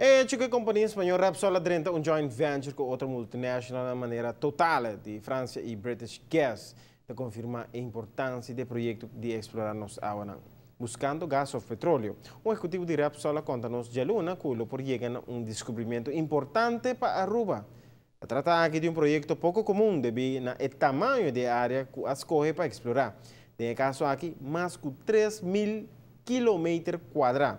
Hecho que a companhia espanhola Repsol adrenta um joint venture com outra multinacional de maneira total de França e British Gas, de confirmar a importância do projeto de explorar nos águas, buscando gás ou petróleo. O executivo de Repsol conta-nos de Luna que o projeto um descobrimento importante para Aruba. Se trata aqui de um projeto pouco comum devido ao tamanho da área que escolhe para explorar. Tem caso aqui mais de 3.000 km².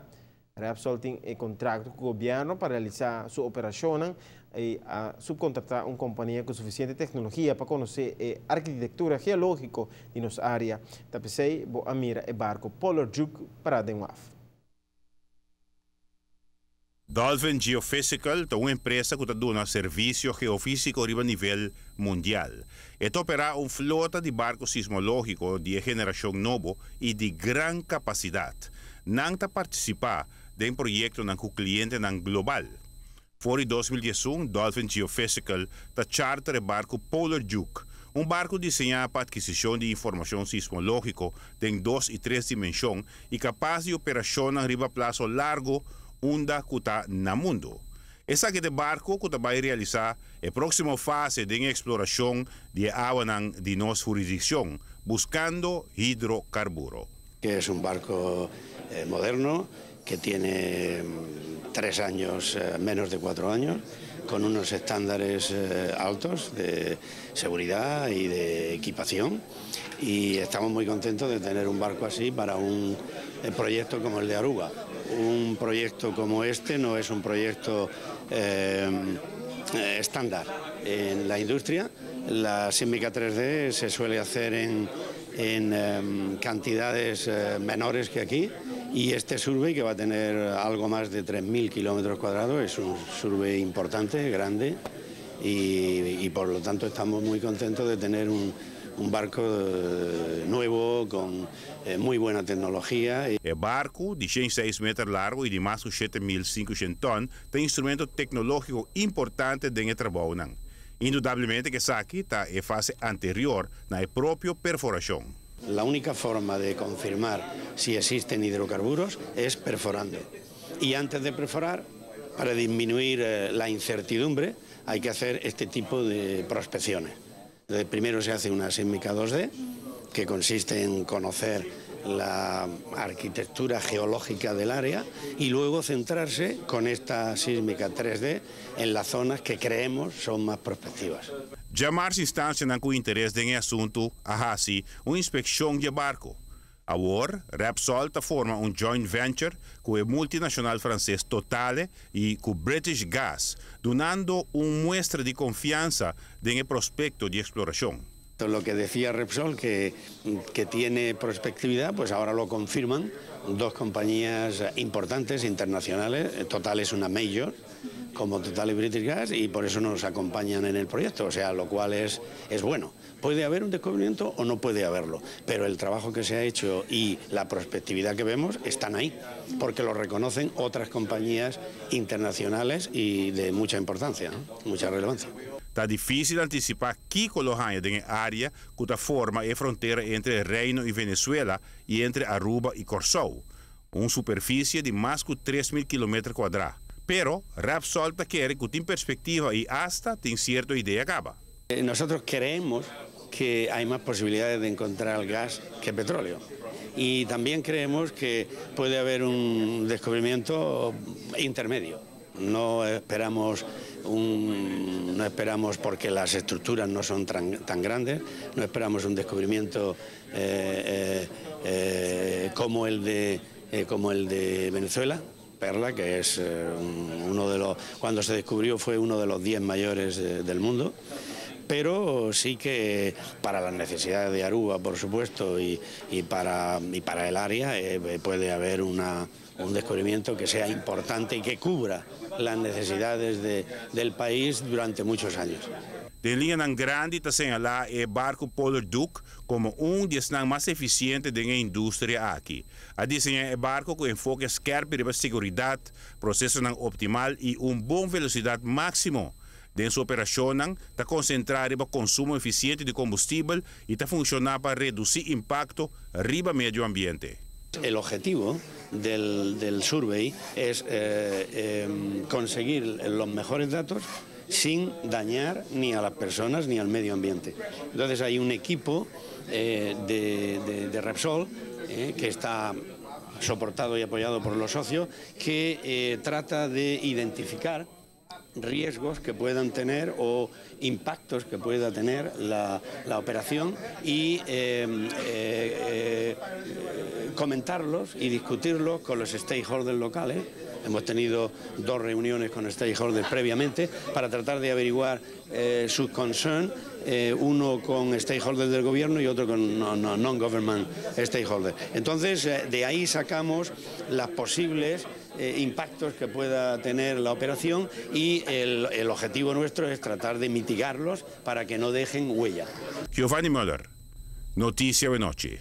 Repsol tem contrato com o governo para realizar sua operação e subcontratar uma companhia com suficiente tecnologia para conhecer a arquitetura geológica de nossa área. Tapecei, a mira o barco Polar Duke para Denwaf. Dolphin Geophysical é uma empresa que dá serviço geofísico a nível mundial. Esta opera uma flota de barcos sismológicos de geração nova e de grande capacidade. Não participa de um projeto com o cliente global. Fora 2011, Dolphin Geophysical charter o barco Polar Duke, um barco desenhado para aquisição de informação sismológica em 2 e 3 dimensões e capaz de operação a riba plazo largo onda que está no mundo. Esse aqui de barco que vai realizar a próxima fase de exploração de água de nossa jurisdição, buscando hidrocarburos. Es un barco moderno que tiene 3 años, menos de 4 años, con unos estándares altos de seguridad y de equipación, y estamos muy contentos de tener un barco así para un proyecto como el de Aruba. Un proyecto como este no es un proyecto estándar en la industria. La sísmica 3D se suele hacer en cantidades menores que aquí, y este survey, que va a tener algo más de 3.000 km², es un survey importante, grande, y por lo tanto estamos muy contentos de tener un barco nuevo con muy buena tecnología. El barco, de 106 metros largo y de más de 7.500 toneladas, tiene instrumentos tecnológicos importantes en el trabajo. Indudablemente que aquí está en fase anterior a la propia perforación. La única forma de confirmar si existen hidrocarburos es perforando. Y antes de perforar, para disminuir la incertidumbre, hay que hacer este tipo de prospecciones. Entonces, primero se hace una sísmica 2D, que consiste en conocer la arquitectura geológica del área, y luego centrarse con esta sísmica 3D en las zonas que creemos son más prospectivas. Já mais instâncias com interesse em assunto, assim, uma inspeção de barco. Agora, Repsol forma um joint venture com a multinacional francês Total e com British Gas, dando uma muestra de confiança no prospecto de exploração. Lo que decía Repsol, que tiene prospectividad, pues ahora lo confirman 2 compañías importantes internacionales. Total es una major, como Total y British Gas, y por eso nos acompañan en el proyecto, o sea, lo cual es bueno. Puede haber un descubrimiento o no puede haberlo, pero el trabajo que se ha hecho y la prospectividad que vemos están ahí, porque lo reconocen otras compañías internacionales y de mucha importancia, ¿no? Mucha relevancia. Está difícil anticipar que colocaria em área que forma a fronteira entre Reino e Venezuela e entre Aruba e Corsou, uma superfície de mais de 3.000 km². Pero Repsol quiere que tenga perspectiva y hasta tiene cierta idea acaba. Nosotros creemos que hay más posibilidades de encontrar gas que petróleo. Y también creemos que puede haber un descubrimiento intermedio. No esperamos porque las estructuras no son tan grandes, no esperamos un descubrimiento como el de Venezuela. Perla, que es cuando se descubrió fue uno de los 10 mayores del mundo, pero sí que para las necesidades de Aruba, por supuesto, y para el área puede haber un descubrimiento que sea importante y que cubra las necesidades del país durante muchos años. De linha grande está señalado el barco Polar Duke como de los más eficientes de la industria aquí. A diseñar el barco con enfoque scherp en seguridad, proceso optimal y una buena velocidad máxima. De su operación está concentrada en el consumo eficiente de combustible y está funcionando para reducir impacto arriba medio ambiente. El objetivo del survey es conseguir los mejores datos sin dañar ni a las personas ni al medio ambiente. Entonces hay un equipo de Repsol que está soportado y apoyado por los socios que trata de identificar riesgos que puedan tener o impactos que pueda tener la operación y comentarlos y discutirlos con los stakeholders locales. Hemos tenido 2 reuniones con stakeholders previamente para tratar de averiguar sus concerns, uno con stakeholders del gobierno y otro con non-government stakeholders. Entonces, de ahí sacamos las posibles impactos que pueda tener la operación y el objetivo nuestro es tratar de mitigarlos para que no dejen huella. Giovanni Müller, Noticia Noche.